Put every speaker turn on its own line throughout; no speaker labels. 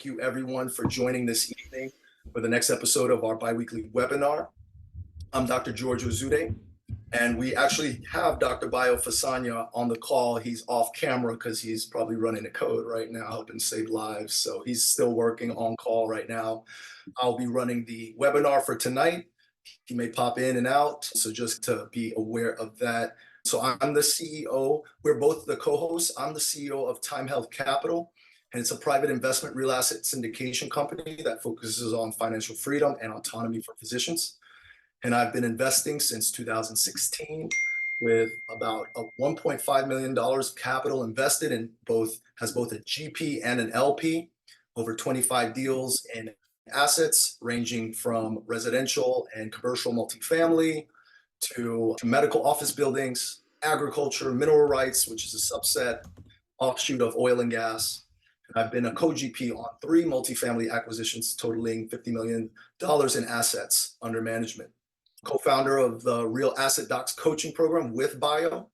thank you everyone for joining this evening for the next episode of our biweekly webinar. I'm Dr. George Ozoude, and we actually have Dr. Adebayo Fasanya on the call. He's off camera because he's probably running the code right now, helping save lives. So he's still working on call right now. I'll be running the webinar for tonight. He may pop in and out, so just to be aware of that. So I'm the CEO. We're both the co-hosts. I'm the CEO of Time Health Capital, and it's a private investment real asset syndication company that focuses on financial freedom and autonomy for physicians. And I've been investing since 2016 with about $1.5 million capital invested in both a GP and an LP, over 25 deals in assets ranging from residential and commercial multifamily to medical office buildings, agriculture, mineral rights, which is a subset offshoot of oil and gas. I've been a co-GP on 3 multifamily acquisitions totaling $50 million in assets under management. Co-founder of the Real Asset Docs coaching program with Bio,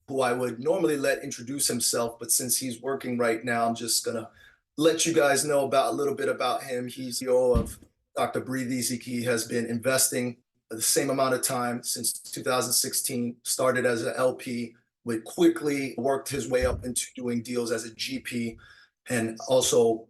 who I would normally let introduce himself, but since he's working right now, I'm just gonna let you guys know about a little bit about him. He's CEO of Dr. Breathe Easy. He has been investing the same amount of time since 2016, started as an LP, but quickly worked his way up into doing deals as a GP and also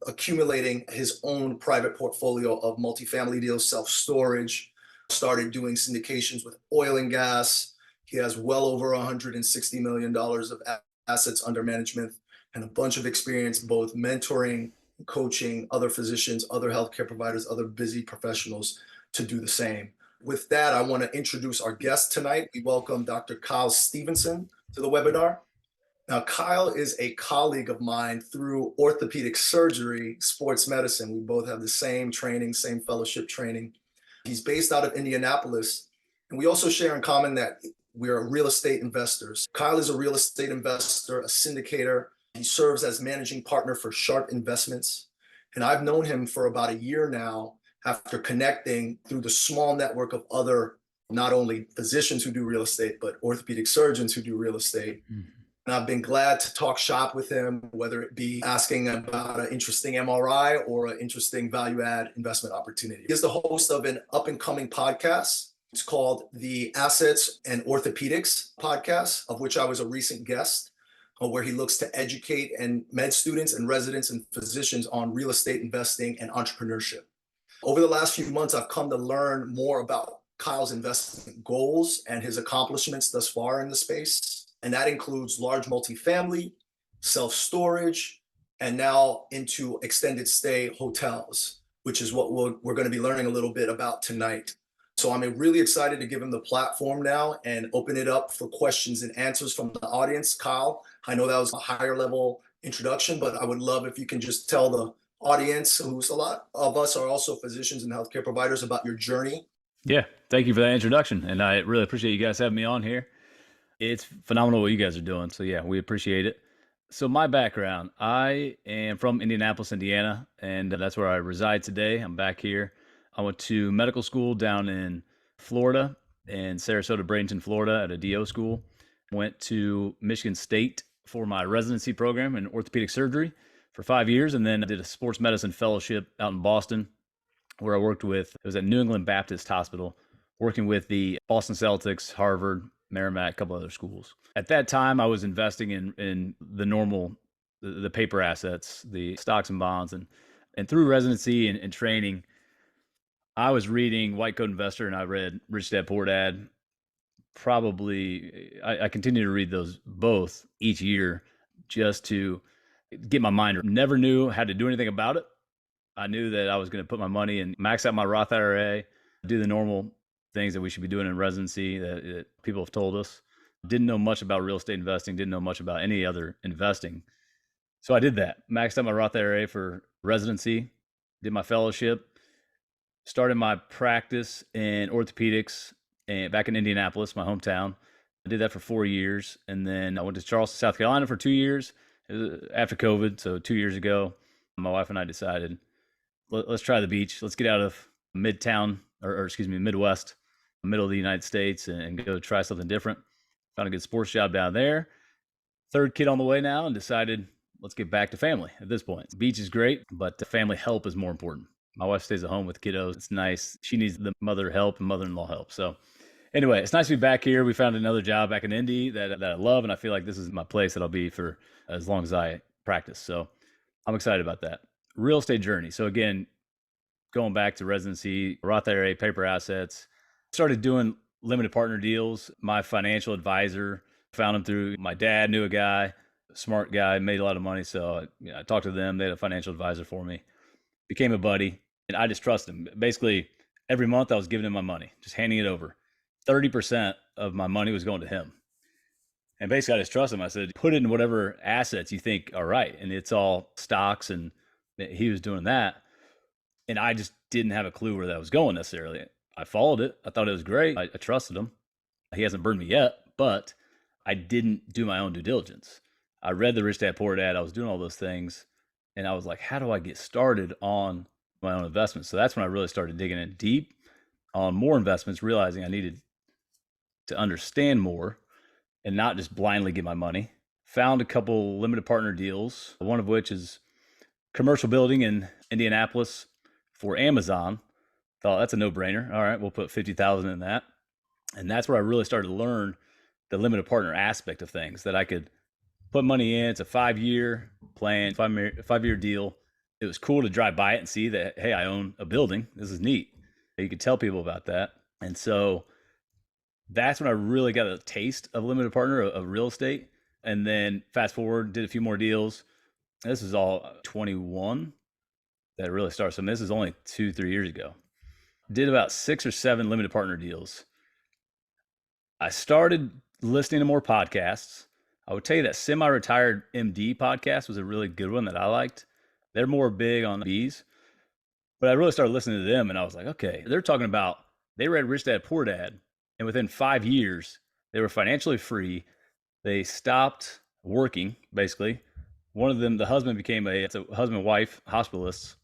accumulating his own private portfolio of multifamily deals, self-storage, started doing syndications with oil and gas. He has well over $160 million of assets under management and a bunch of experience both mentoring, coaching other physicians, other healthcare providers, other busy professionals to do the same. With that, I want to introduce our guest tonight. We welcome Dr. Kyle Stephenson to the webinar. Now, Kyle is a colleague of mine through orthopedic surgery, sports medicine. We both have the same training, same fellowship training. He's based out of Indianapolis, and we also share in common that we're real estate investors. Kyle is a real estate investor, a syndicator. He serves as managing partner for Sharp Investments, and I've known him for about a year now after connecting through the small network of other, not only physicians who do real estate, but orthopedic surgeons who do real estate. And I've been glad to talk shop with him, whether it be asking about an interesting MRI or an interesting value add investment opportunity. He is the host of an up and coming podcast. It's called the Assets and Orthopedics podcast, of which I was a recent guest, where he looks to educate and med students and residents and physicians on real estate investing and entrepreneurship. Over the last few months, I've come to learn more about Kyle's investment goals and his accomplishments thus far in the space. And that includes large multifamily, self-storage, and now into extended stay hotels, which is what we're going to be learning a little bit about tonight. So I'm really excited to give him the platform now and open it up for questions and answers from the audience. Kyle, I know that was a higher level introduction, but I would love if you can just tell the audience, who's a lot of us are also physicians and healthcare providers, about your journey.
Yeah, thank you for that introduction. And I really appreciate you guys having me on here. It's phenomenal what you guys are doing. So yeah, we appreciate it. So my background, I am from Indianapolis, Indiana, and that's where I reside today. I'm back here. I went to medical school down in Florida, in Sarasota, Bradenton, Florida, at a DO school. Went to Michigan State for my residency program in orthopedic surgery for 5 years, and then I did a sports medicine fellowship out in Boston, where I worked with, it was at New England Baptist Hospital, working with the Boston Celtics, Harvard, Merrimack, a couple other schools. At that time, I was investing in the normal, the paper assets, the stocks and bonds, and through residency and training, I was reading White Coat Investor, and I read Rich Dad Poor Dad. Probably, I continue to read those both each year just to get my mind. Never knew how to do anything about it. I knew that I was going to put my money and max out my Roth IRA, do the normal things that we should be doing in residency that people have told us. Didn't know much about real estate investing, didn't know much about any other investing. So I did that, maxed out my Roth IRA for residency, did my fellowship, started my practice in orthopedics back in Indianapolis, my hometown. I did that for 4 years. And then I went to Charleston, South Carolina for 2 years after COVID. So 2 years ago, my wife and I decided, let's try the beach. Let's get out of Midtown, or excuse me, Midwest, middle of the United States, and go try something different. Found a good sports job down there. Third kid on the way now, and decided let's get back to family at this point. Beach is great, but family help is more important. My wife stays at home with kiddos. It's nice. She needs the mother help and mother-in-law help. So anyway, it's nice to be back here. We found another job back in Indy that I love, and I feel like this is my place that I'll be for as long as I practice. So I'm excited about that. Real estate journey. So again, going back to residency, Roth IRA, paper assets, started doing limited partner deals. My financial advisor found him through my dad, knew a guy, smart guy, made a lot of money. So I talked to them. They had a financial advisor for me, became a buddy, and I just trusted him. Basically, every month I was giving him my money, just handing it over. 30% of my money was going to him. And basically, I just trust him. I said, put it in whatever assets you think are right. And it's all stocks. And he was doing that. And I just didn't have a clue where that was going necessarily. I followed it. I thought it was great. I trusted him. He hasn't burned me yet, but I didn't do my own due diligence. I read the Rich Dad Poor Dad. I was doing all those things. And I was like, how do I get started on my own investments? So that's when I really started digging in deep on more investments, realizing I needed to understand more and not just blindly give my money. Found a couple limited partner deals, one of which is commercial building in Indianapolis for Amazon. Thought that's a no-brainer. All right, we'll put 50,000 in that. And that's where I really started to learn the limited partner aspect of things, that I could put money in. It's a 5-year plan, five-year deal. It was cool to drive by it and see that, hey, I own a building. This is neat. You could tell people about that. And so that's when I really got a taste of limited partner, of real estate. And then fast forward, did a few more deals. This is all 21 that it really started. So this is only 2-3 years ago. Did about 6 or 7 limited partner deals. I started listening to more podcasts. I would tell you that Semi-Retired MD podcast was a really good one that I liked. They're more big on bees, but I really started listening to them and I was like, okay, they're talking about, they read Rich Dad Poor Dad, and within 5 years, they were financially free. They stopped working, basically. One of them, the husband became it's a husband-wife hospitalists.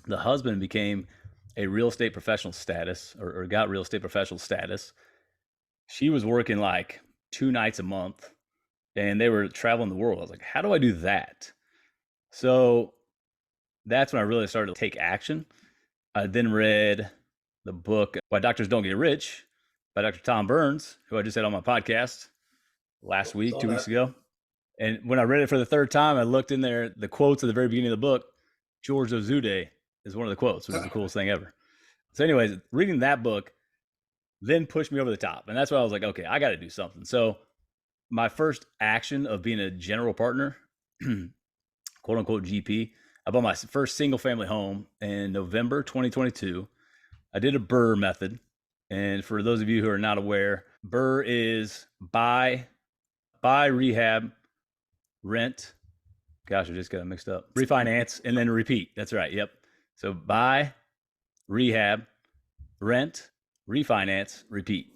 The husband became a real estate professional status, or got real estate professional status. She was working like 2 nights a month and they were traveling the world. I was like, how do I do that? So that's when I really started to take action. I then read the book, Why Doctors Don't Get Rich, by Dr. Tom Burns, who I just had on my podcast last week, 2 weeks ago. And when I read it for the third time, I looked in there, the quotes at the very beginning of the book. George Ozoude is one of the quotes, which is the coolest thing ever. So anyways, reading that book then pushed me over the top. And that's why I was like, okay, I got to do something. So my first action of being a general partner, quote unquote GP, I bought my first single family home in November 2022. I did a BRRRR method. And for those of you who are not aware, BRRRR is buy, rehab, rent. Gosh, I just got it mixed up. Refinance and then repeat. That's right. Yep. So buy, rehab, rent, refinance, repeat.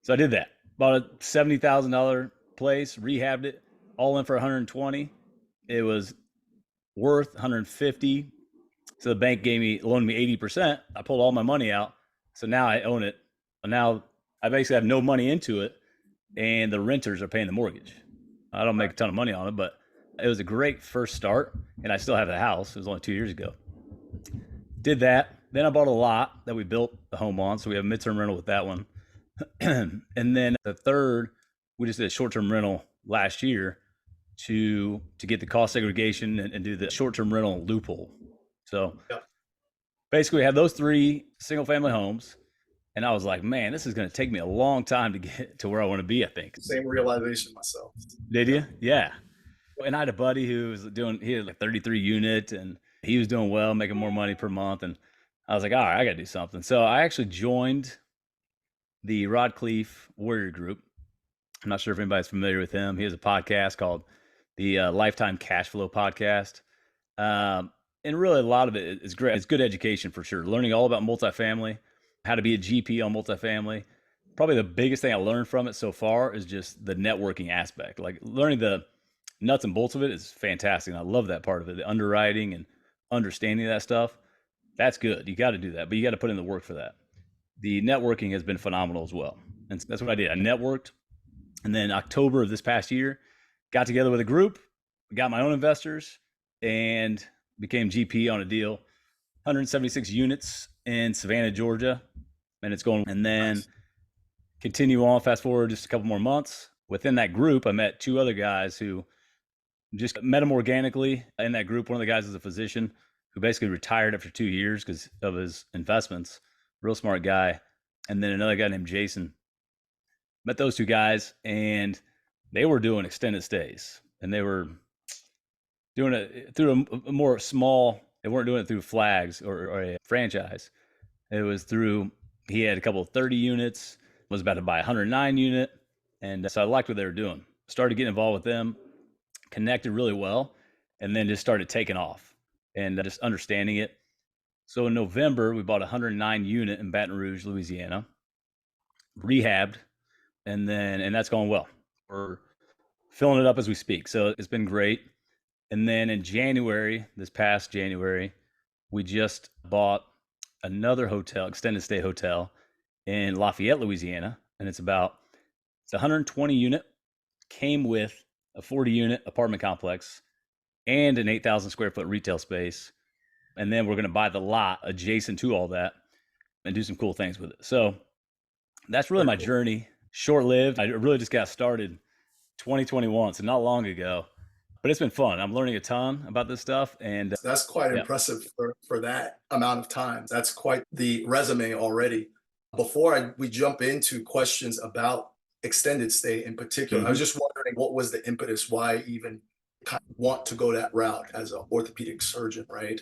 So I did that. Bought a $70,000 place, rehabbed it, all in for 120. It was worth 150. So the bank loaned me 80%. I pulled all my money out. So now I own it. And now I basically have no money into it, and the renters are paying the mortgage. I don't make a ton of money on it, but it was a great first start, and I still have the house. It was only 2 years ago. Did that. Then I bought a lot that we built the home on, so we have a midterm rental with that one. And then the third, we just did a short-term rental last year to get the cost segregation and do the short-term rental loophole. So basically we have those 3 single-family homes, and I was like, man, this is going to take me a long time to get to where I want to be, I think.
Same realization myself.
Did you? Yeah. And I had a buddy who was he had like 33 unit, and he was doing well, making more money per month. And I was like, all right, I got to do something. So I actually joined the Rod Cleef Warrior Group. I'm not sure if anybody's familiar with him. He has a podcast called the Lifetime Cash Flow Podcast. And really a lot of it is great. It's good education for sure. Learning all about multifamily, how to be a GP on multifamily. Probably the biggest thing I learned from it so far is just the networking aspect. Like learning the nuts and bolts of it is fantastic. And I love that part of it. The underwriting and understanding that stuff. That's good. You got to do that, but you got to put in the work for that. The networking has been phenomenal as well. And that's what I did. I networked. And then October of this past year, got together with a group got my own investors and became GP on a deal, 176 units in Savannah, Georgia. And it's going, and then
Nice.
continue on, fast forward just a couple more months. Within that group, I met two other guys who just met them organically in that group. One of the guys is a physician who basically retired after 2 years because of his investments. Real smart guy. And then another guy named Jason. Met those two guys, and they were doing extended stays, and they were doing it through a more small. They weren't doing it through flags or a franchise. It was through. He had a couple of 30 units. Was about to buy a 109 unit, and so I liked what they were doing. Started getting involved with them, connected really well, and then just started taking off and just understanding it. So in November, we bought a 109 unit in Baton Rouge, Louisiana, rehabbed, and that's going well. We're filling it up as we speak. So it's been great. And then in January, this past January, we just bought another hotel, extended stay hotel in Lafayette, Louisiana. And it's a 120 unit, came with a 40 unit apartment complex and an 8,000 square foot retail space. And then we're going to buy the lot adjacent to all that and do some cool things with it. So that's really
Very
my
cool.
journey. Short lived. I really just got started 2021, so not long ago, but it's been fun. I'm learning a ton about this stuff, and
That's quite
yeah.
impressive for that amount of time. That's quite the resume already. Before we jump into questions about extended stay in particular, I was
Mm-hmm.
just wondering what was the impetus why even kind of want to go that route as an orthopedic surgeon, right?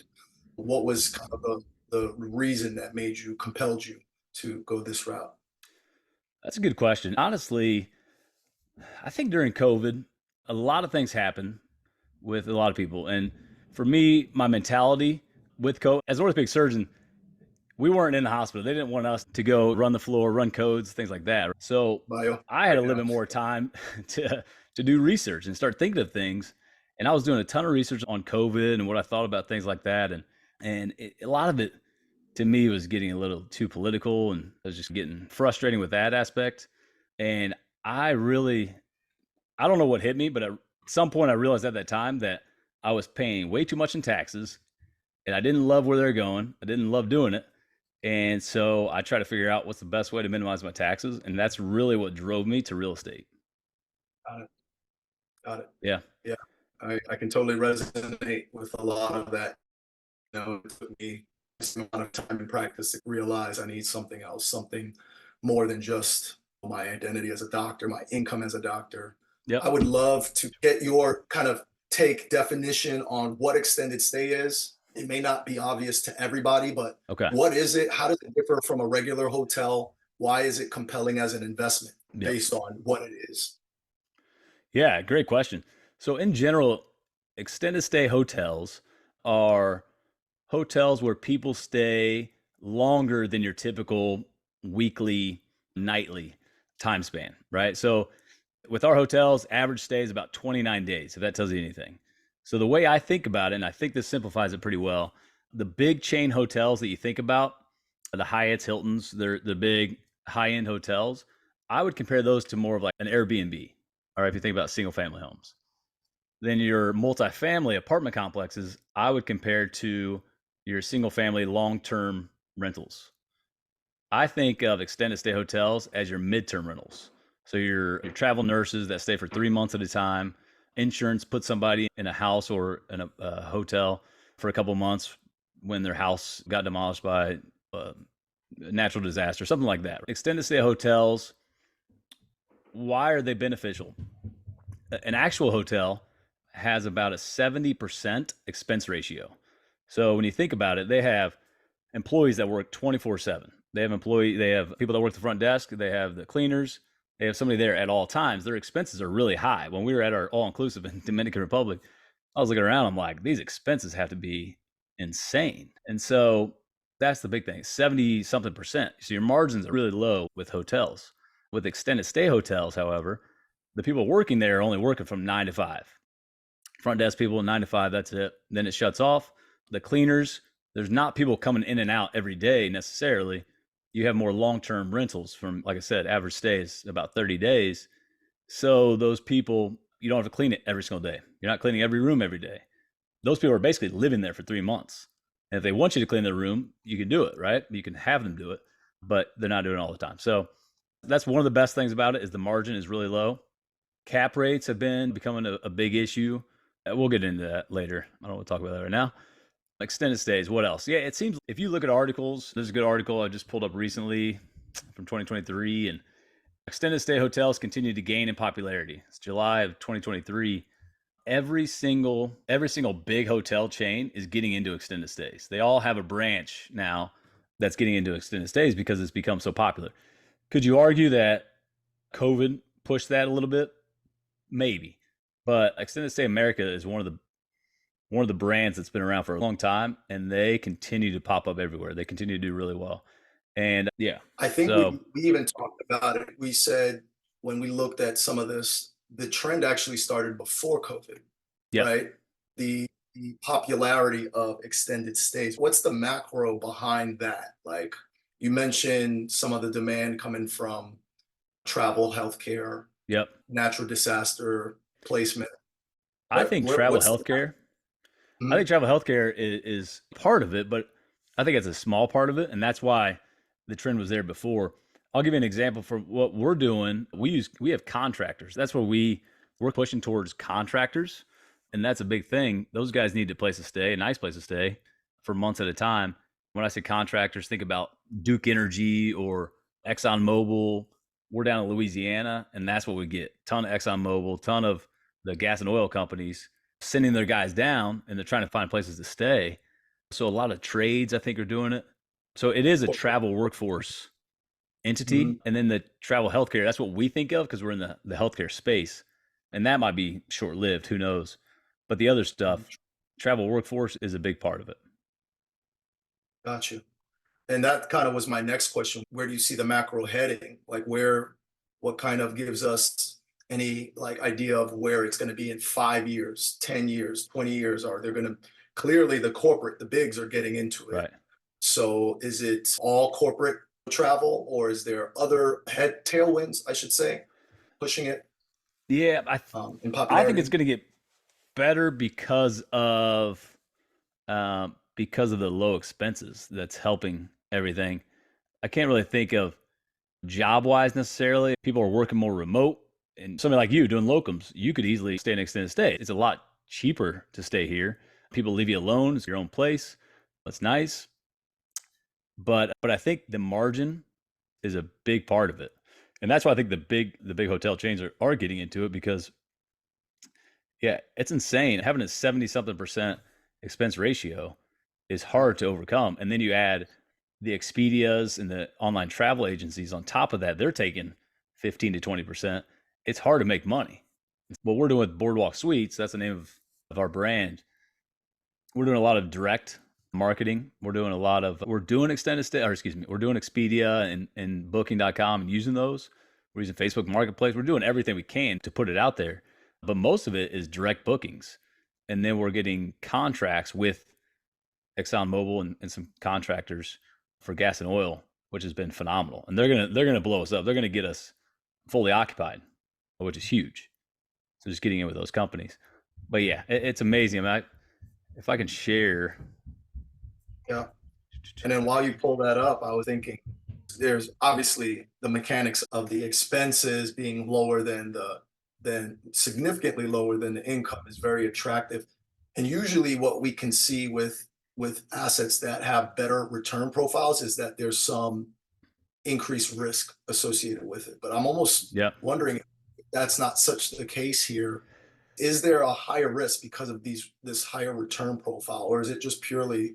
What was kind of the reason that made you compelled you to go this route?
That's a good question. Honestly, I think during COVID, a lot of things happened with a lot of people, and for me, my mentality with COVID as an orthopedic surgeon, we weren't in the hospital. They didn't want us to go run the floor, run codes, things like that. So
Bio,
I had
right
a little
now.
bit more time to do research and start thinking of things. And I was doing a ton of research on COVID and what I thought about things like that. A lot of it to me was getting a little too political, and I was just getting frustrating with that aspect. And I really, I don't know what hit me, but at some point I realized at that time that I was paying way too much in taxes, and I didn't love where they're going. I didn't love doing it. And so I try to figure out what's the best way to minimize my taxes. And that's really what drove me to real estate.
Got it. Got it.
Yeah.
Yeah, I can totally resonate with a lot of that. It took me some amount of time in practice to realize I need something else, something more than just my identity as a doctor, my income as a doctor.
Yep.
I would love to get your kind of take definition on what extended stay is. It may not be obvious to everybody, but
Okay.
what is it? How does it differ from a regular hotel? Why is it compelling as an investment
Yep.
based on what it is?
Yeah. Great question. So, in general, extended stay hotels are hotels where people stay longer than your typical weekly, nightly time span, right? So, with our hotels, average stay is about 29 days, if that tells you anything. So the way I think about it, and I think this simplifies it pretty well, the big chain hotels that you think about, the Hyatts, Hiltons, they're the big high-end hotels. I would compare those to more of like an Airbnb. All right, if you think about single family homes. Then your multifamily apartment complexes, I would compare to your single family long-term rentals. I think of extended stay hotels as your midterm rentals. So your travel nurses that stay for 3 months at a time. Insurance puts somebody in a house or in a hotel for a couple months when their house got demolished by a natural disaster, something like that. Extended stay hotels, why are they beneficial? An actual hotel has about a 70% expense ratio. So when you think about it, they have employees that work 24/7. They have people that work the front desk, they have the cleaners, they have somebody there at all times. Their expenses are really high. When we were at our all inclusive in Dominican Republic, I was looking around, I'm like, these expenses have to be insane. And so that's the big thing, 70 something percent. So your margins are really low with hotels. With extended stay hotels, however, the people working there are only working from 9 to 5. Front desk people 9 to 5, that's it. Then it shuts off. The cleaners, there's not people coming in and out every day necessarily. You have more long-term rentals from, like I said, average stays about 30 days. So those people You don't have to clean it every single day. You're not cleaning every room every day. Those people are basically living there for 3 months. And if they want you to clean their room, you can do it, right? You can have them do it, but they're not doing it all the time. So that's one of the best things about it is the margin is really low. Cap rates have been becoming a big issue. We'll get into that later. I don't want to talk about that right now. Extended stays. What else? Yeah, it seems if you look at articles, there's a good article I just pulled up recently from 2023, and extended stay hotels continue to gain in popularity. It's July of 2023. Every single big hotel chain is getting into extended stays. They all have a branch now that's getting into extended stays because it's become so popular. Could you argue that COVID pushed that a little bit? Maybe. But Extended Stay America is one of the brands that's been around for a long time, and they continue to pop up everywhere. They continue to do really well. And yeah,
I think
so
we even talked about it. We said when we looked at some of this, the trend actually started before COVID,
yep,
right? The popularity of extended stays. What's the macro behind that? Like you mentioned some of the demand coming from travel, healthcare,
yep.
natural disaster placement.
I think travel
What's the
healthcare I think
Mhm.
travel healthcare is part of it, but I think it's a small part of it, and that's why the trend was there before. I'll give you an example for what we're doing. We have contractors. That's where we're pushing towards contractors, and that's a big thing. Those guys need a place to stay, a nice place to stay for months at a time. When I say contractors, think about Duke Energy or ExxonMobil. We're down in Louisiana, and that's what we get. Ton of ExxonMobil, ton of the gas and oil companies sending their guys down, and they're trying to find places to stay. So a lot of trades, I think, are doing it. So it is a travel workforce
Mhm.
entity. And then the travel healthcare, that's what we think of because we're in the healthcare space. And that might be short lived, who knows? But the other stuff, travel workforce is a big part of it.
Got you. And that kind of was my next question. Where do you see the macro heading? Like what kind of gives us any like idea of where it's going to be in 5 years, 10 years, 20 years? Are they're going to clearly the bigs are getting into it.
Right.
So is it all corporate travel or is there other head tailwinds, I should say, pushing it
Yeah,
in
I think it's
popularity?
going to get better because of the low expenses that's helping everything. I can't really think of job wise necessarily. People are working more remote, and somebody like you doing locums, you could easily stay in extended stay. It's a lot cheaper to stay here. People leave you alone. It's your own place. That's nice. But I think the margin is a big part of it. And that's why I think the big hotel chains are getting into it because yeah, it's insane. Having a 70 something percent expense ratio is hard to overcome. And then you add the Expedias and the online travel agencies on top of that, they're taking 15 to 20%. It's hard to make money. What we're doing with Boardwalk Suites, that's the name of our brand. We're doing a lot of direct marketing. We're doing extended stay, or excuse me, we're doing Expedia and booking.com and using those. We're using Facebook Marketplace. We're doing everything we can to put it out there. But most of it is direct bookings. And then we're getting contracts with ExxonMobil and some contractors for gas and oil, which has been phenomenal. And they're gonna blow us up. They're gonna get us fully occupied, which is huge. So just getting in with those companies. But yeah, it's amazing. If I can share,
Yeah. And then while you pull that up, I was thinking there's obviously the mechanics of the expenses being lower than significantly lower than the income is very attractive. And usually what we can see with assets that have better return profiles is that there's some increased risk associated with it. But I'm almost
yeah,
wondering if that's not such the case here. Is there a higher risk because of this higher return profile, or is it just purely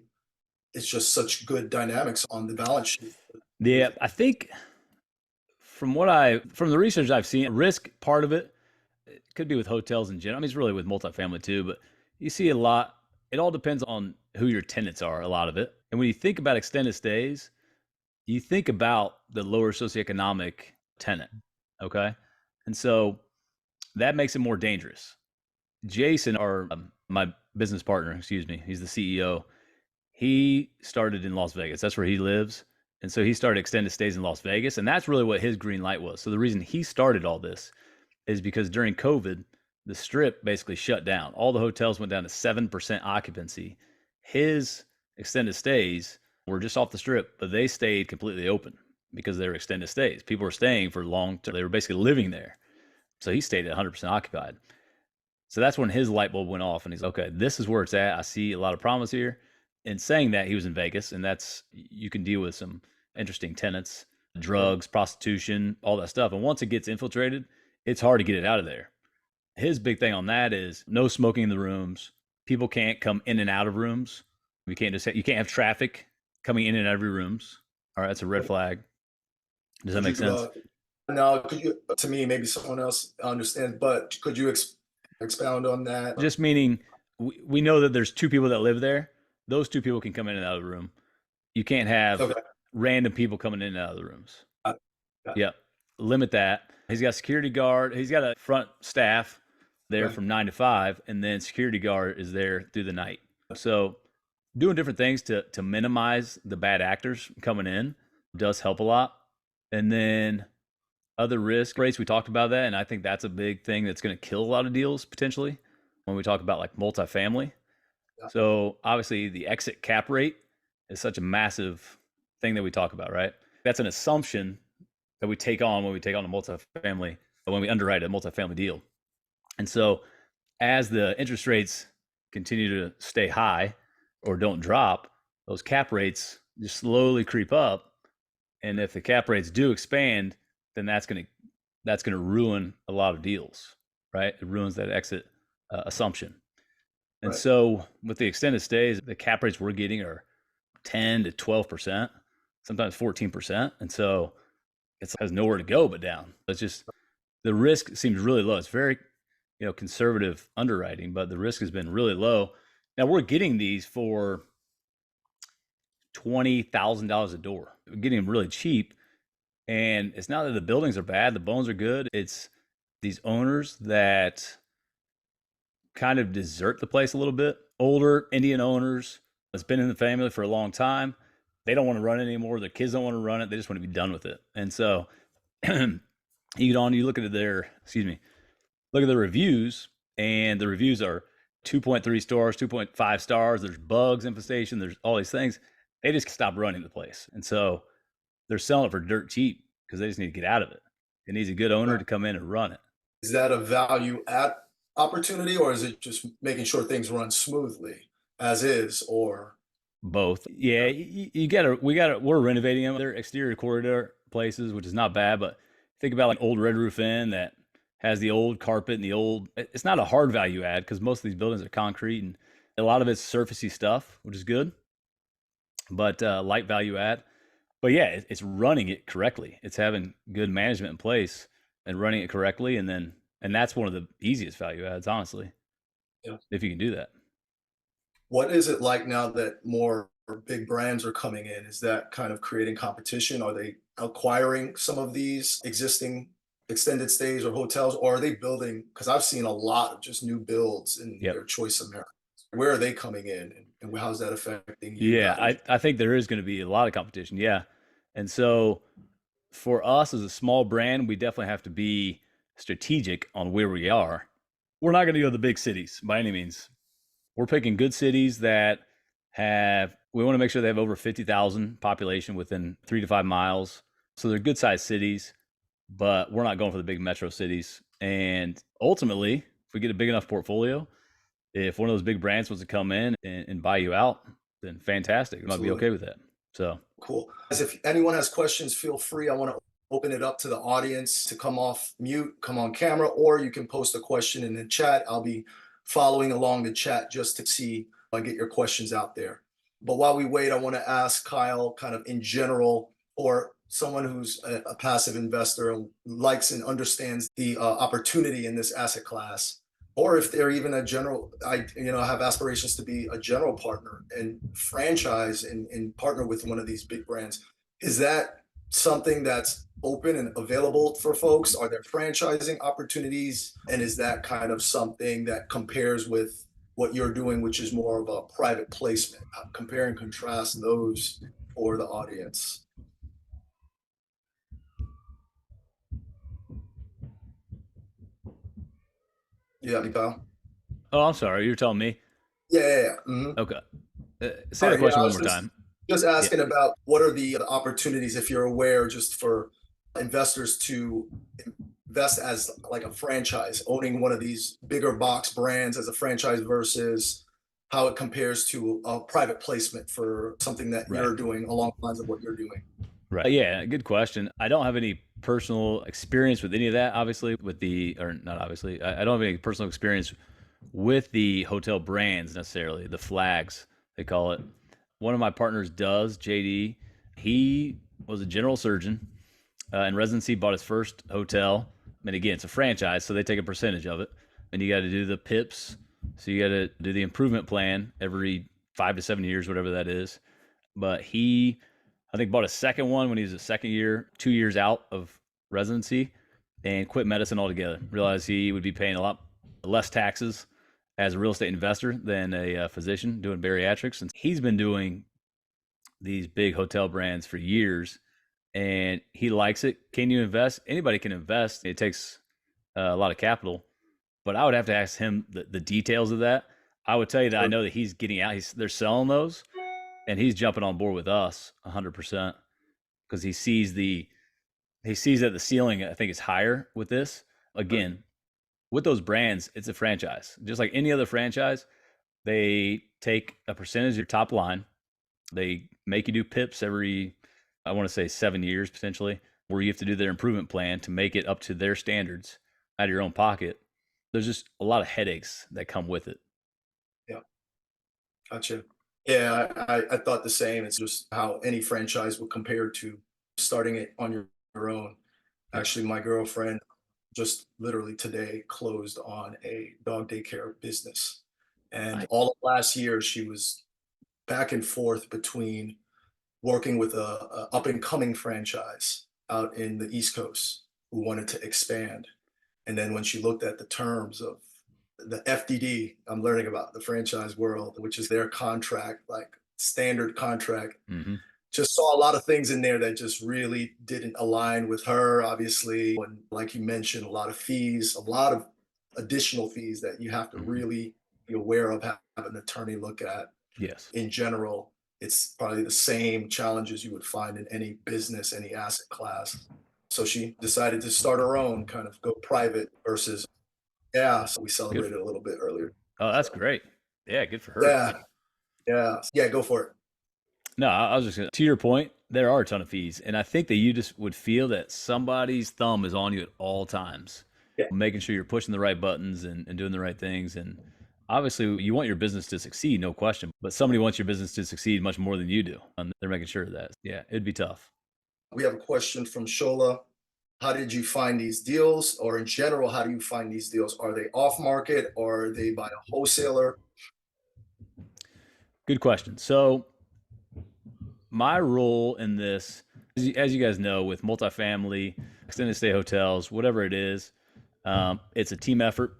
it's just such good dynamics on the balance sheet
yeah.
with it?
I think from the research I've seen, risk part of it could be with hotels in general. I mean, it's really with multifamily too, but you see a lot. It all depends on who your tenants are. A lot of it, and when you think about extended stays, you think about the lower socioeconomic tenant. Okay. And so that makes it more dangerous. Jason, my business partner, excuse me, he's the CEO. He started in Las Vegas. That's where he lives. And so he started extended stays in Las Vegas. And that's really what his green light was. So the reason he started all this is because during COVID, the strip basically shut down. All the hotels went down to 7% occupancy. His extended stays were just off the strip, but they stayed completely open because they were extended stays. People were staying for long term. They were basically living there. So he stayed at 100% occupied. So that's when his light bulb went off and he's okay, this is where it's at. I see a lot of promise here. In saying that, he was in Vegas, and that's, you can deal with some interesting tenants, drugs, prostitution, all that stuff. And once it gets infiltrated, it's hard to get it out of there. His big thing on that is no smoking in the rooms. People can't come in and out of rooms. You can't have traffic coming in and out of your rooms. All right, that's a red flag. Does that make sense?
Now, could you, to me, maybe someone else understands, but could you expound on that?
Just meaning we know that there's two people that live there. Those two people can come in and out of the room. You can't have
Okay.
random people coming in and out of the rooms.
Got it.
Yep. Limit that. He's got a security guard. He's got a front staff there
Right.
from 9 to 5, and then security guard is there through the night. So doing different things to minimize the bad actors coming in does help a lot. And then other risk rates, we talked about that, and I think that's a big thing that's going to kill a lot of deals potentially when we talk about like multifamily.
Yeah.
So obviously the exit cap rate is such a massive thing that we talk about, right? That's an assumption that we take on when we take on a multifamily, when we underwrite a multifamily deal. And so as the interest rates continue to stay high or don't drop, those cap rates just slowly creep up. And if the cap rates do expand, then that's going to ruin a lot of deals, right? It ruins that exit assumption. And
Right.
so with the extended stays, the cap rates we're getting are 10 to 12%, sometimes 14%. And so it has nowhere to go but down. It's just, the risk seems really low. It's very, conservative underwriting, but the risk has been really low. Now we're getting these for $20,000 a door. We're getting them really cheap. And it's not that the buildings are bad, the bones are good. It's these owners that kind of desert the place a little bit. Older Indian owners that's been in the family for a long time. They don't want to run it anymore. Their kids don't want to run it. They just want to be done with it. And so you look at look at the reviews, and the reviews are 2.3 stars, 2.5 stars. There's bugs, infestation, there's all these things. They just stop running the place. And so they're selling it for dirt cheap because they just need to get out of it. It needs a good owner to come in and run it.
Is that a value add opportunity, or is it just making sure things run smoothly as is, or?
Both. Yeah, we're renovating them. They're exterior corridor places, which is not bad, but think about like old Red Roof Inn that has the old carpet and it's not a hard value add because most of these buildings are concrete and a lot of it's surfacey stuff, which is good, but light value add. But yeah, it's running it correctly. It's having good management in place and running it correctly. And that's one of the easiest value adds, honestly,
Yeah.
if you can do that.
What is it like now that more big brands are coming in? Is that kind of creating competition? Are they acquiring some of these existing extended stays or hotels, or are they building? Because I've seen a lot of just new builds in
Yep.
their choice America. Where are they coming in, and how's that affecting you
Yeah,
guys?
I think there is going to be a lot of competition. Yeah. And so for us as a small brand, we definitely have to be strategic on where we are. We're not going to go to the big cities by any means. We're picking good cities that we want to make sure they have over 50,000 population within 3 to 5 miles. So they're good sized cities, but we're not going for the big metro cities. And ultimately, if we get a big enough portfolio, if one of those big brands wants to come in and buy you out, then fantastic. We might be okay with that. So
Cool. As if anyone has questions, feel free. I want to open it up to the audience to come off mute, come on camera, or you can post a question in the chat. I'll be following along the chat just to see get your questions out there. But while we wait, I want to ask Kyle, kind of in general, or someone who's a passive investor and likes and understands the opportunity in this asset class, or if they're even a general, have aspirations to be a general partner and franchise and partner with one of these big brands. Is that something that's open and available for folks? Are there franchising opportunities? And is that kind of something that compares with what you're doing, which is more of a private placement? Compare and contrast those for the audience. Yeah, Kyle.
Oh, I'm sorry. You're telling me.
Yeah. Mhm.
Okay. Say
All
the
right. Yeah,
question
I
one
was
more time.
just
Yeah.
asking about what are the opportunities, if you're aware, just for investors to invest as like a franchise, owning one of these bigger box brands as a franchise versus how it compares to a private placement for something that
Right.
you're doing along the lines of what you're doing.
Right. Yeah. Good question. I don't have any personal experience with any of that, obviously, with the, or not obviously, I don't have any personal experience with the hotel brands necessarily, the flags, they call it. One of my partners does, JD. He was a general surgeon in residency, bought his first hotel. And again, it's a franchise, so they take a percentage of it. And you got to do the PIPs. So you got to do the improvement plan every 5 to 7 years, whatever that is. But he, I think, bought a second one when he was a second year, 2 years out of residency, and quit medicine altogether. Realized he would be paying a lot less taxes as a real estate investor than a physician doing bariatrics. And he's been doing these big hotel brands for years, and he likes it. Can you invest? Anybody can invest. It takes a lot of capital, but I would have to ask him the details of that. I would tell you that I
Sure.
know that he's getting out. They're selling those, and he's jumping on board with us 100% because he sees that the ceiling I think is higher with this.
Right.
Again, with those brands, it's a franchise, just like any other franchise. They take a percentage of your top line. They make you do PIPs every, I want to say 7 years potentially, where you have to do their improvement plan to make it up to their standards out of your own pocket. There's just a lot of headaches that come with it.
Yeah. Gotcha. Yeah, I thought the same. It's just how any franchise would compare to starting it on your own.
Yep.
Actually, my girlfriend just literally today closed on a dog daycare business. And
Nice.
all of last year, she was back and forth between working with a up and coming franchise out in the East Coast who wanted to expand. And then when she looked at the terms of the FDD, I'm learning about the franchise world, which is their contract, like standard contract.
Mm-hmm.
Just saw a lot of things in there that just really didn't align with her, obviously. And like you mentioned, a lot of fees, a lot of additional fees that you have to
Mm-hmm.
really be aware of, have an attorney look at.
Yes.
In general, it's probably the same challenges you would find in any business, any asset class. So she decided to start her own, kind of go private versus, yeah. So we
Good.
celebrated a little bit earlier.
Oh, that's
So
great. Yeah, good for her.
yeah, yeah. Go for it.
No, I was just gonna, to your point, there are a ton of fees. And I think that you just would feel that somebody's thumb is on you at all times,
Yeah,
making sure you're pushing the right buttons and doing the right things. And obviously, you want your business to succeed, no question. But somebody wants your business to succeed much more than you do. And they're making sure of that. Yeah, it'd be tough.
we have a question from Shola. How did you find these deals, or in general, how do you find these deals? Are they off market, or are they by a wholesaler?
Good question. So, my role in this, as you guys know, with multifamily, extended stay hotels, whatever it is, it's a team effort.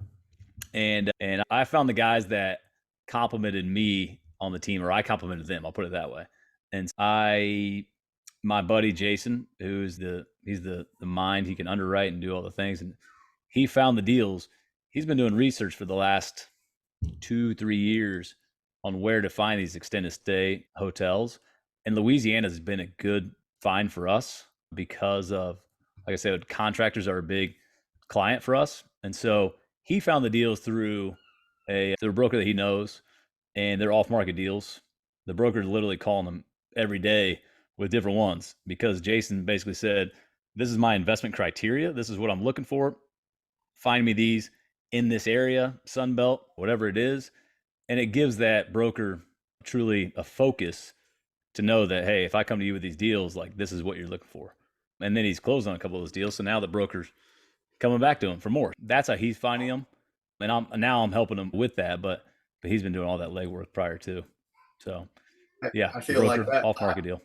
And I found the guys that complimented me on the team, or I complimented them. I'll put it that way. And my buddy Jason, he's the mind. He can underwrite and do all the things, and he found the deals. He's been doing research for the last 2 3 years on where to find these extended stay hotels, and Louisiana has been a good find for us because of, like I said, contractors are a big client for us, and so he found the deals through a broker that he knows, and they're off market deals. The broker's literally calling them every day with different ones because Jason basically said, "This is my investment criteria. This is what I'm looking for. Find me these in this area, Sun Belt, whatever it is." And it gives that broker truly a focus to know that, hey, if I come to you with these deals, like this is what you're looking for. And then he's closed on a couple of those deals. So now the broker's coming back to him for more. That's how he's finding them. And I'm helping him with that, but he's been doing all that legwork prior to. So yeah,
I feel like
broker
that.
off market deal.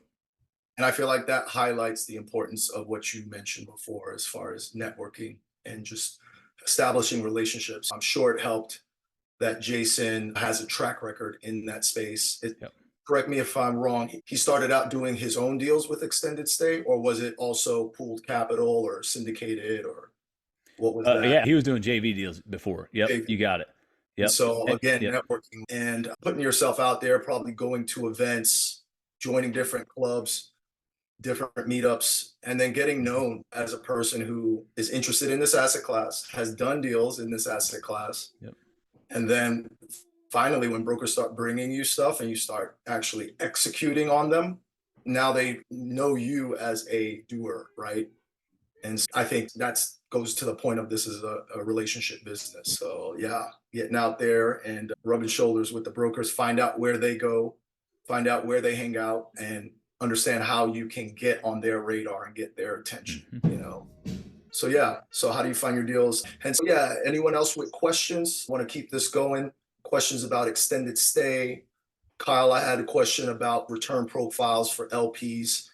And I feel like that highlights the importance of what you mentioned before as far as networking and just establishing relationships. I'm sure it helped that Jason has a track record in that space.
Yep.
Correct me if I'm wrong. He started out doing his own deals with extended stay, or was it also pooled capital or syndicated or? What was that?
Yeah, he was doing JV deals before. Yep, you got it.
And
Yep.
so again,
Yep.
networking and putting yourself out there, probably going to events, joining different clubs, different meetups, and then getting known as a person who is interested in this asset class, has done deals in this asset class.
Yep.
And then finally, when brokers start bringing you stuff and you start actually executing on them, now they know you as a doer, right? And I think that's goes to the point of this is a relationship business. So yeah, getting out there and rubbing shoulders with the brokers, find out where they go, find out where they hang out, and understand how you can get on their radar and get their attention, you
Mm-hmm.
know. So yeah, so how do you find your deals? And so yeah, anyone else with questions? Want to keep this going? Questions about extended stay? Kyle, I had a question about return profiles for LPs.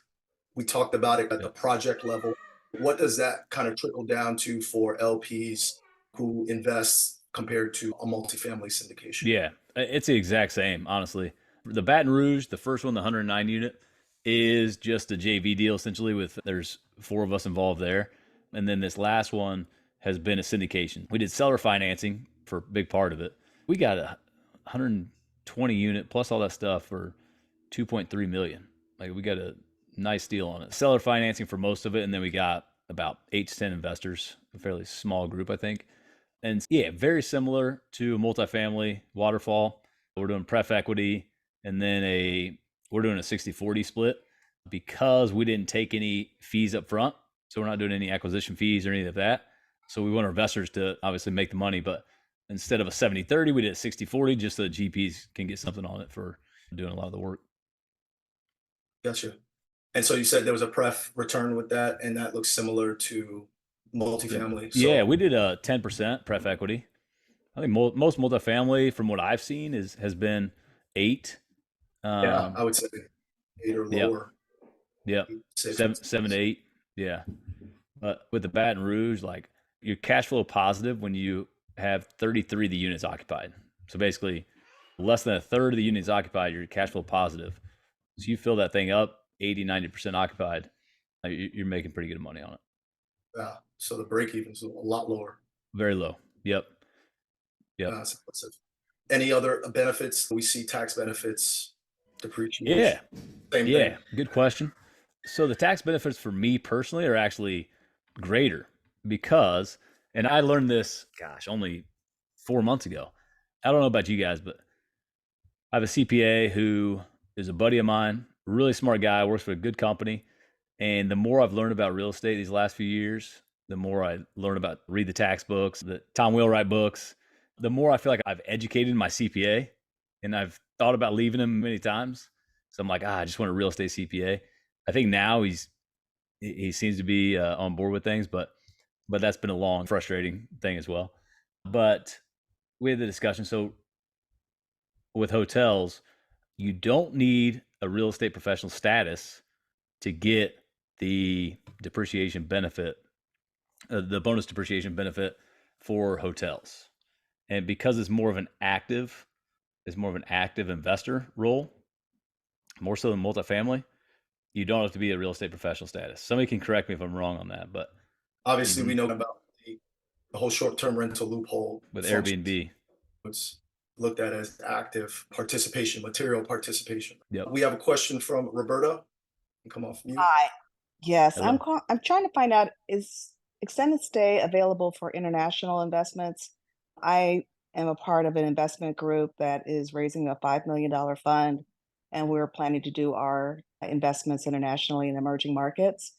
We talked about it at the
Yep.
project level. What does that kind of trickle down to for LPs who invest compared to a multifamily syndication?
Yeah, it's the exact same, honestly. The Baton Rouge, the first one, the 109 unit, is just a JV deal essentially. With there's 4 of us involved there, and then this last one has been a syndication. We did seller financing for a big part of it. We got a 120 unit plus all that stuff for 2.3 million. Like, we got a nice deal on it. Seller financing for most of it, and then we got about 8 to 10 investors, a fairly small group, I think. And yeah, very similar to a multifamily waterfall. We're doing pref equity, and then we're doing a 60-40 split because we didn't take any fees up front. So we're not doing any acquisition fees or any of that. So we want our investors to obviously make the money, but instead of a 70-30, we did a 60-40 just so the GPs can get something on it for doing a lot of the work.
Gotcha. And so you said there was a pref return with that, and that looks similar to
Yep.
multifamily.
Yeah,
So
we did a 10% pref equity. I think most multifamily, from what I've seen, has been 8.
yeah,
Um,
I would say 8 or
yep,
lower,
yep,
6
seven, 7 to 8, yeah. But with the Baton Rouge, like, you're cash flow positive when you have 33 of the units occupied. So basically, less than a third of the units occupied, you're cash flow positive. So you fill that thing up 80-90% occupied, you're making pretty good money on it.
Yeah. So the break even is a lot lower.
Very low. Yep, yep.
That's impressive. Any other benefits? We see tax benefits,
Yeah,
depreciation, same thing.
yeah. Good question. So the tax benefits for me personally are actually greater because, and I learned this, gosh, only 4 months ago. I don't know about you guys, but I have a CPA who is a buddy of mine, really smart guy, works for a good company. And the more I've learned about real estate these last few years, the more I learn about read the tax books, the Tom Wheelwright books, the more I feel like I've educated my CPA, and I've thought about leaving him many times. So I'm like, I just want a real estate CPA. I think now he seems to be on board with things, but that's been a long, frustrating thing as well. But we had the discussion. So with hotels, you don't need a real estate professional status to get the depreciation benefit, the bonus depreciation benefit for hotels. And because it's more of an active investor role, more so than multifamily, you don't have to be a real estate professional status. Somebody can correct me if I'm wrong on that, but
Obviously,
mm-hmm.
we know about the whole short-term rental loophole
With
functions.
Airbnb,
It's looked at as active participation, material participation.
yep.
We have a question from Roberta. Come off mute.
Hi. Yes,
Hello.
I'm trying to find out, is extended stay available for international investments? I am a part of an investment group that is raising a $5 million fund, and we're planning to do our investments internationally in emerging markets.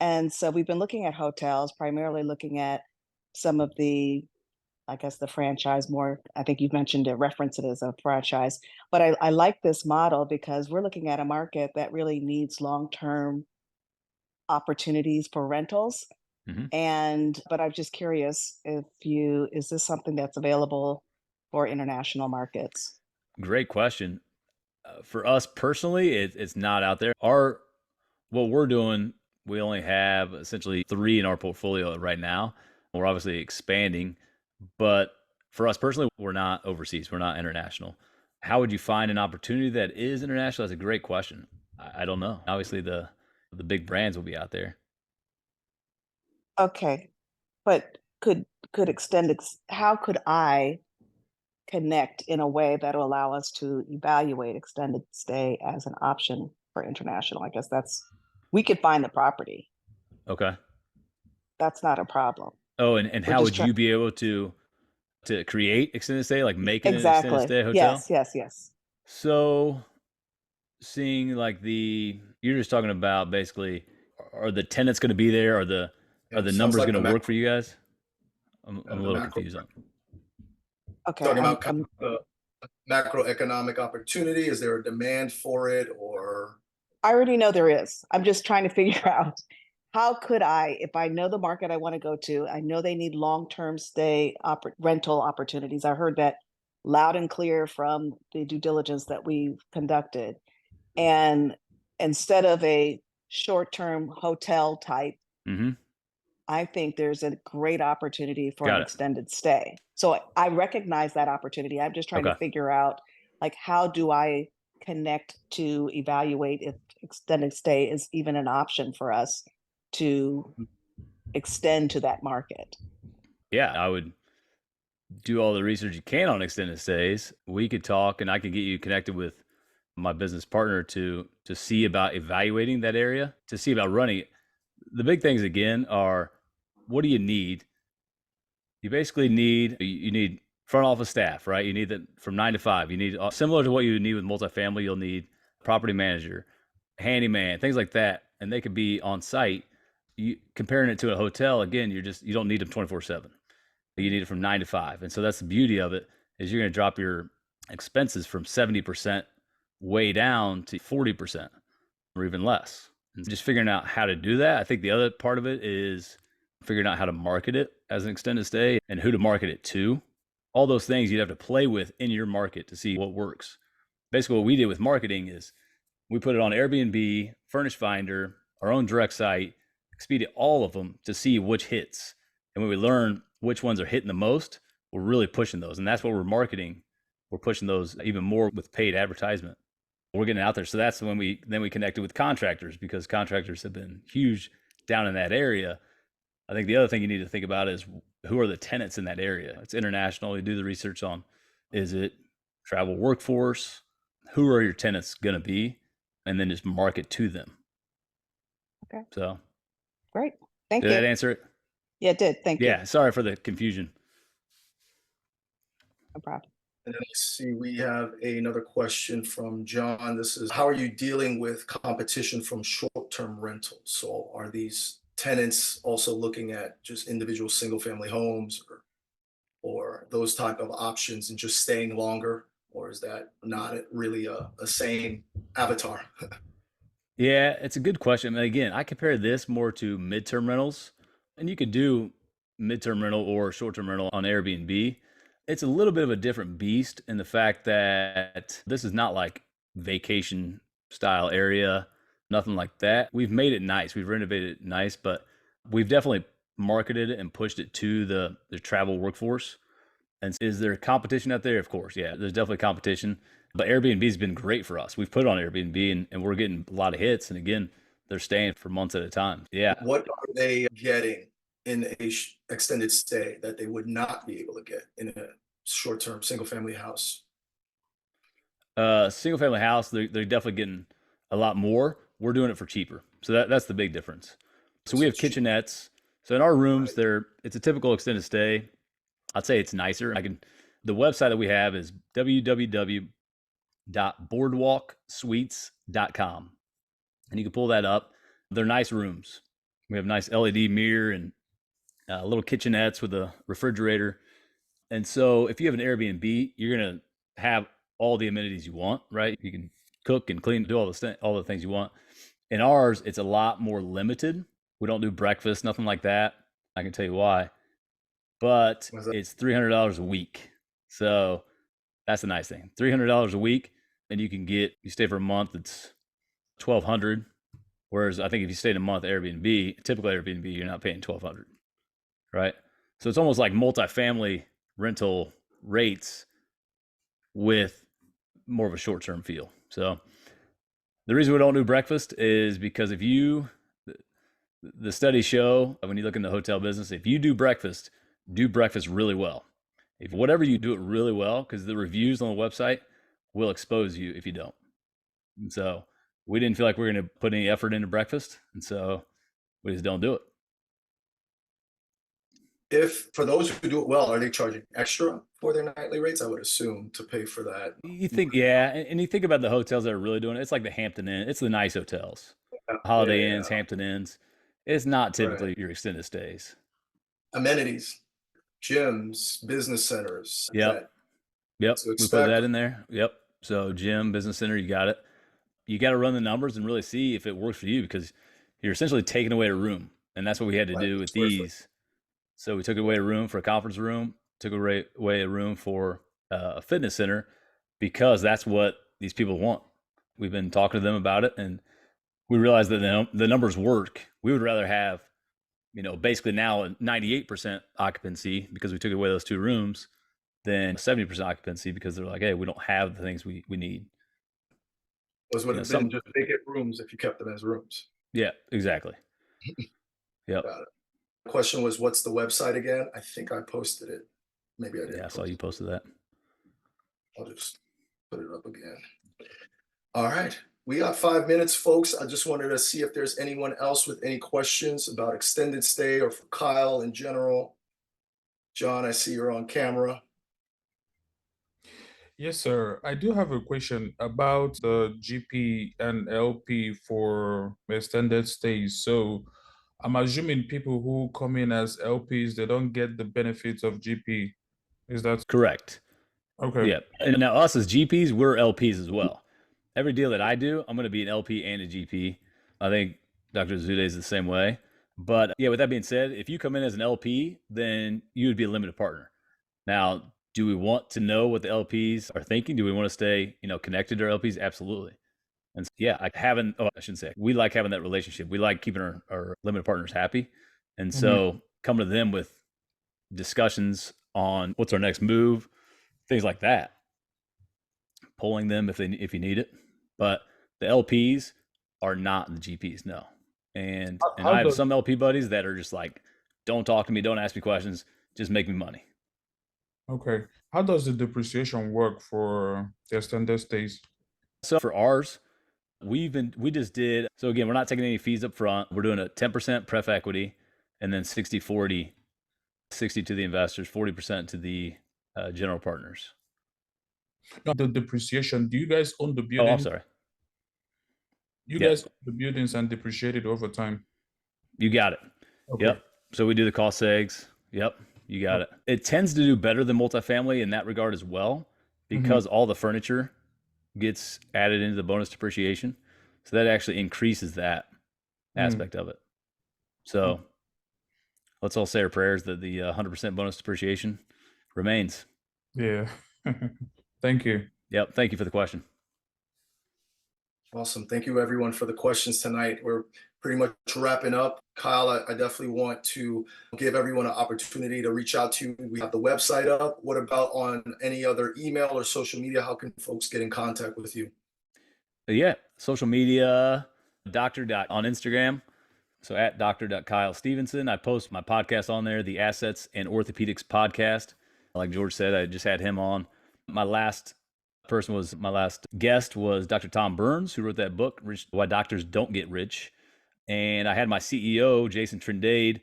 And so we've been looking at hotels, primarily looking at some of the, I guess, the franchise more. I think you've mentioned it, reference it as a franchise. But I like this model because we're looking at a market that really needs long-term opportunities for rentals.
Mm-hmm.
And but I'm just curious if is this something that's available for international markets?
Great question. For us personally, it's not out there. What we're doing, we only have essentially 3 in our portfolio right now. We're obviously expanding, but for us personally, we're not overseas. We're not international. How would you find an opportunity that is international? That's a great question. I don't know. Obviously, the big brands will be out there.
Okay. But how could I connect in a way that will allow us to evaluate extended stay as an option for international? I guess we could find the property.
Okay.
That's not a problem.
Oh, and
We're
how
just
would
trying.
you be able to create extended stay, like make it an extended
Exactly.
stay hotel?
Yes, yes, yes.
So seeing like you're just talking about basically, are the tenants going to be there? Are
Yeah,
the
sounds
numbers
like
going to work for you guys? I'm a
the
little
macro,
confused on.
Okay,
talking about kind of the macroeconomic opportunity. Is there a demand for it, or
I already know there is. I'm just trying to figure out how could I, if I know the market I want to go to, I know they need long-term stay rental opportunities. I heard that loud and clear from the due diligence that we've conducted. And instead of a short-term hotel type,
Mm-hmm.
I think there's a great opportunity for an
Got it.
extended stay. So I recognize that opportunity. I'm just trying to
Okay.
figure out, like, how do I connect to evaluate if extended stay is even an option for us to extend to that market?
Yeah, I would do all the research you can on extended stays. We could talk, and I could get you connected with my business partner to see about evaluating that area, to see about running it. The big things again are, what do you need? You basically need front office staff, right? You need that from 9 to 5. You need similar to what you need with multifamily. You'll need property manager, handyman, things like that, and they could be on site. Comparing it to a hotel, again, you don't need them 24/7. You need it from 9 to 5, and so that's the beauty of it, is you're going to drop your expenses from 70% way down to 40% or even less. And just figuring out how to do that. I think the other part of it is figuring out how to market it as an extended stay and who to market it to. All those things you'd have to play with in your market to see what works. Basically, what we did with marketing is we put it on Airbnb, Furnish Finder, our own direct site, Expedia, all of them, to see which hits. And when we learn which ones are hitting the most, we're really pushing those. And that's what we're marketing. We're pushing those even more with paid advertisement. We're getting out there. So that's when we connected with contractors, because contractors have been huge down in that area. I think the other thing you need to think about is, who are the tenants in that area? It's international. You do the research on, is it travel workforce? Who are your tenants going to be? And then just market to them.
Okay,
So
great. Thank
did
you.
that answer it?
Yeah, it did. Thank you.
Yeah. Sorry for the confusion.
No problem.
and then let's see, we have another question from John. This is, how are you dealing with competition from short-term rentals? So are these tenants also looking at just individual single-family homes, or those type of options and just staying longer? Or is that not really a same avatar?
Yeah, it's a good question. And again, I compare this more to midterm rentals, and you could do midterm rental or short-term rental on Airbnb. It's a little bit of a different beast in the fact that this is not like vacation style area, nothing like that. We've made it nice. We've renovated it nice, but we've definitely marketed it and pushed it to the travel workforce. And is there competition out there? Of course, yeah, there's definitely competition. But Airbnb's been great for us. We've put it on Airbnb, and we're getting a lot of hits. And again, they're staying for months at a time. Yeah.
What are they getting in a extended stay that they would not be able to get in a short-term single-family house?
Single family house, they're definitely getting a lot more. We're doing it for cheaper. So that's the big difference. So we have kitchenettes. So in our rooms, it's a typical extended stay. I'd say it's nicer. The website that we have is www.boardwalksuites.com. And you can pull that up. They're nice rooms. We have nice LED mirror and little kitchenettes with a refrigerator. And so if you have an Airbnb, you're going to have all the amenities you want, right? You can cook and clean, do all the things you want. In ours, it's a lot more limited. We don't do breakfast, nothing like that. I can tell you why. But it's $300 a week. So that's the nice thing. $300 a week, and you stay for a month, it's $1,200. Whereas I think if you stayed a month Airbnb, typical Airbnb, you're not paying $1,200, right? So it's almost like multifamily rental rates with more of a short-term feel. So the reason we don't do breakfast is because the studies show, when you look in the hotel business, if you do breakfast, do breakfast really well. If whatever you do it really well, because the reviews on the website will expose you if you don't. And so we didn't feel like we were going to put any effort into breakfast. And so we just don't do it.
If for those who do it well, are they charging extra for their nightly rates? I would assume to pay for that.
You think, yeah. And you think about the hotels that are really doing it. It's like the Hampton Inn, it's the nice hotels,
Yeah,
Holiday
yeah,
Inns, Hampton Inns. It's not
right.
typically your extended stays.
Amenities, gyms, business centers,
Yep.
that
Yep.
to
We put
expect.
that in there. Yep. So gym, business center, you got it. You got to run the numbers and really see if it works for you, because you're essentially taking away a room. And that's what we had to
Right,
do with
square foot.
these. So we took away a room for a conference room, took away a room for a fitness center, because that's what these people want. We've been talking to them about it, and we realized that the numbers work. We would rather have, basically now a 98% occupancy because we took away those two rooms than 70% occupancy because they're like, hey, we don't have the things we need.
Those would have been
Some,
just vacant rooms if you kept them as rooms.
yeah, exactly. Yep.
Got it. The question was, what's the website again? I think I posted it. Maybe I
Yeah, I
didn't
saw you
post it.
posted that.
I'll just put it up again. All right. We got 5 minutes, folks. I just wanted to see if there's anyone else with any questions about extended stay or for Kyle in general. John, I see you're on camera.
Yes, sir. I do have a question about the GP and LP for extended stays. So I'm assuming people who come in as LPs, they don't get the benefits of GP. Is that
Correct.
okay?
Yeah. And now us as GPs, we're LPs as well. Every deal that I do, I'm going to be an LP and a GP. I think Dr. Ozoude is the same way. But yeah, with that being said, if you come in as an LP, then you would be a limited partner. Now, do we want to know what the LPs are thinking? Do we want to stay, connected to our LPs? Absolutely. And so, yeah, I shouldn't say, we like having that relationship. We like keeping our limited partners happy. And
Mhm.
so come to them with discussions on what's our next move, things like that, pulling them if you need it. But the LPs are not the GPs, no. And
How
I have
does
some LP buddies that are just like, don't talk to me, don't ask me questions, just make me money.
okay? How does the depreciation work for the extended stays?
So for ours, we just did, so again, we're not taking any fees up front. We're doing a 10% pref equity and then 60-40, 60 to the investors, 40% to the general partners.
Now, the depreciation, do you guys own the
Oh, I'm
building?
sorry.
You
Yeah,
guys own the buildings and depreciate it over time.
you got it.
Okay.
Yep. So we do the cost segs. Yep. You got it. It tends to do better than multifamily in that regard as well, because all the furniture gets added into the bonus depreciation. So that actually increases that aspect of it. So let's all say our prayers that the 100% bonus depreciation remains.
Yeah. Thank you.
Yep. Thank you for the question.
Awesome. Thank you, everyone, for the questions tonight. We're pretty much wrapping up. Kyle, I definitely want to give everyone an opportunity to reach out to you. We have the website up. What about on any other email or social media? How can folks get in contact with you?
Yeah. Social media, Dr. on Instagram. So at Dr. Stephenson. I post my podcast on there, the Assets and Orthopedics podcast. Like George said, I just had him on. My last guest was Dr. Tom Burns, who wrote that book, Why Doctors Don't Get Rich. And I had my CEO, Jason Trindade,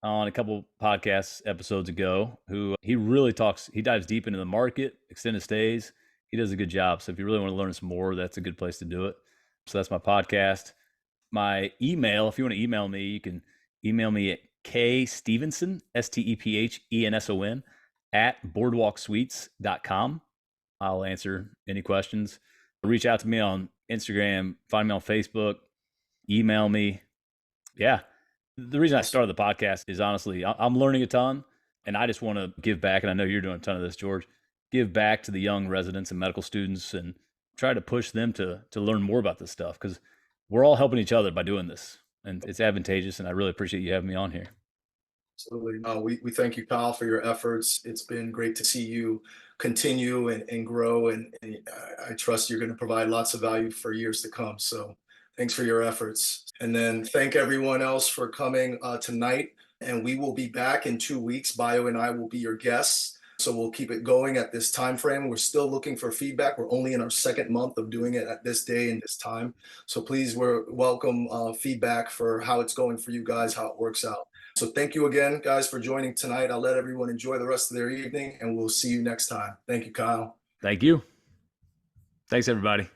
on a couple podcast episodes ago, who he dives deep into the market, extended stays. He does a good job. So if you really want to learn some more, that's a good place to do it. So that's my podcast. My email, if you want to email me, you can email me at kstephenson, Stephenson, at boardwalksuites.com. I'll answer any questions. Reach out to me on Instagram, find me on Facebook, email me. Yeah. The reason I started the podcast is honestly, I'm learning a ton, and I just want to give back. And I know you're doing a ton of this, George. Give back to the young residents and medical students and try to push them to learn more about this stuff, because we're all helping each other by doing this, and it's advantageous. And I really appreciate you having me on here.
Absolutely. We thank you, Kyle, for your efforts. It's been great to see you continue and grow. And I trust you're going to provide lots of value for years to come. So thanks for your efforts. And then thank everyone else for coming tonight. and we will be back in 2 weeks. Bio and I will be your guests. So we'll keep it going at this time frame. We're still looking for feedback. We're only in our second month of doing it at this day and this time. So please, we're welcome feedback for how it's going for you guys, how it works out. So thank you again, guys, for joining tonight. I'll let everyone enjoy the rest of their evening, and we'll see you next time. Thank you, Kyle.
Thank you. Thanks, everybody.